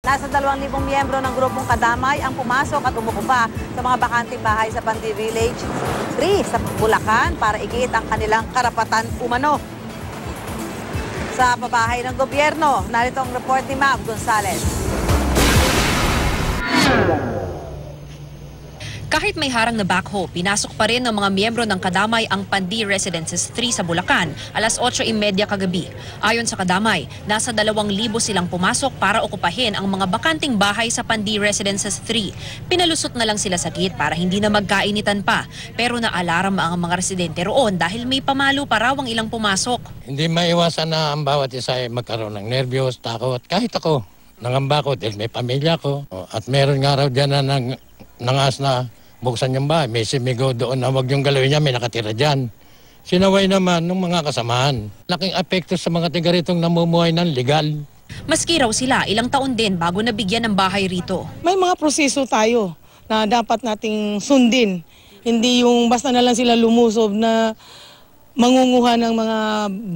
Nasa 2,000 miyembro ng grupong Kadamay ang pumasok at umukupa sa mga bakanting bahay sa Pandi Village 3 sa Bulacan para igit ang kanilang karapatan umano. Sa pabahay ng gobyerno, narito ang report ni Mav Gonzales. Kahit may harang na backhoe, pinasok pa rin ng mga miyembro ng Kadamay ang Pandi Residences 3 sa Bulacan, alas 8:30 kagabi. Ayon sa Kadamay, nasa 2,000 silang pumasok para okupahin ang mga bakanting bahay sa Pandi Residences 3. Pinalusot na lang sila sa gate para hindi na magkainitan pa, pero naalaram ang mga residente roon dahil may pamalo pa raw ang ilang pumasok. Hindi maiwasan na ang bawat isa ay magkaroon ng nervyos, takot. Kahit ako, nangamba ko dahil may pamilya ko. At meron nga raw dyan na nangas na buksan yung bahay. May simigo doon na wag yung galawin niya, may nakatira dyan. Sinaway naman ng mga kasamahan. Laking apekto sa mga tiga ritong namumuhay ng legal. Maski raw sila, ilang taon din bago nabigyan ng bahay rito. May mga proseso tayo na dapat nating sundin. Hindi yung basta na lang sila lumusob na mangunguha ng mga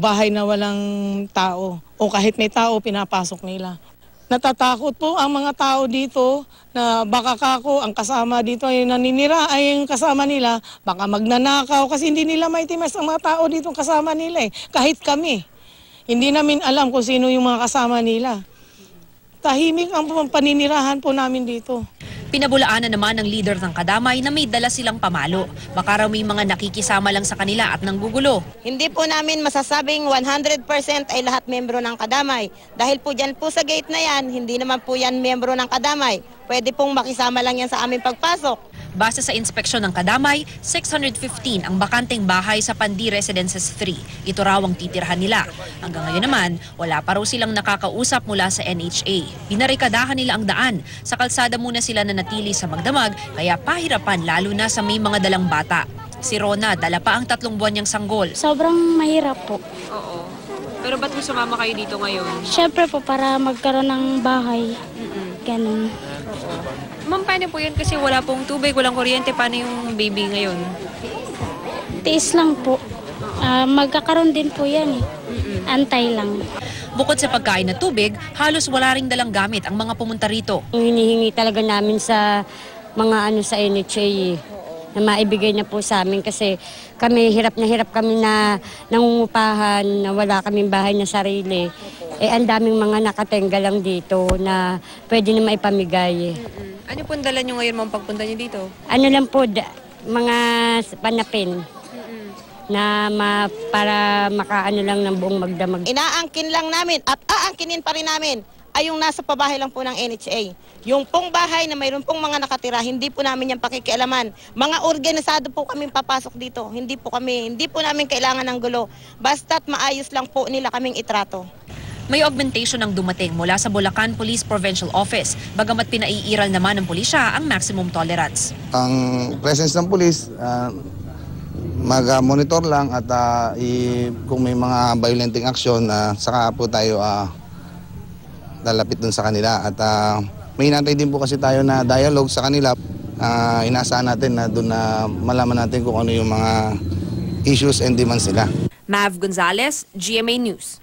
bahay na walang tao. O kahit may tao, pinapasok nila. Natatakot po ang mga tao dito na baka kako ang kasama dito ay naninira ay yung kasama nila baka magnanakaw kasi hindi nila maitimas ang mga tao dito kasama nila eh. Kahit kami, hindi namin alam kung sino yung mga kasama nila. Tahimik ang paninirahan po namin dito. Pinabulaanan naman ng leader ng Kadamay na may dala silang pamalo. Baka raw may mga nakikisama lang sa kanila at nanggugulo. Hindi po namin masasabing 100% ay lahat membro ng Kadamay. Dahil po dyan po sa gate na yan, hindi naman po yan membro ng Kadamay. Pwede pong makisama lang yan sa aming pagpasok. Base sa inspeksyon ng Kadamay, 615 ang bakanteng bahay sa Pandi Residences 3. Ito raw ang titirhan nila. Hanggang ngayon naman, wala pa raw silang nakakausap mula sa NHA. Binarikadahan nila ang daan. Sa kalsada muna sila nanatili sa magdamag, kaya pahirapan lalo na sa may mga dalang bata. Si Rona, dala pa ang 3 buwan niyang sanggol. Sobrang mahirap po. Oo. Pero ba't mo sumama kayo dito ngayon? Siyempre po para magkaroon ng bahay. Ganun. Ma'am, paano po yan? Kasi wala pong tubig, walang kuryente. Paano yung baby ngayon? Tiis lang po. Magkakaroon din po yan eh. Antay lang. Bukod sa pagkain at tubig, halos wala ring dalang gamit ang mga pumunta rito. Hinihingi talaga namin sa mga sa NHA na maibigay na po sa amin kasi kami hirap kami na nangungupahan, na wala kaming bahay na sarili. Ang daming mga nakatengga lang dito na pwede na maipamigay. Ano pong dala nyo ngayon, ma'am, pagpunta nyo dito? Ano lang po, mga panapin na para makaano lang ng buong magdamag. Inaangkin lang namin at aangkinin pa rin namin ay yung nasa pabahay lang po ng NHA. Yung pong bahay na mayroon pong mga nakatira, hindi po namin yan pakikialaman. Mga organisado po kami papasok dito. Hindi po namin kailangan ng gulo. Basta't maayos lang po nila kaming itrato. May augmentation ang dumating mula sa Bulacan Police Provincial Office, bagamat pinaiiral naman ng pulisya ang maximum tolerance. Ang presence ng pulis, mag-monitor lang at kung may mga violenting action, saka po tayo lalapit dun sa kanila. At may hinantay din po kasi tayo na dialogue sa kanila. Inaasahan natin na doon na malaman natin kung ano yung mga issues and demands nila. Mav Gonzales, GMA News.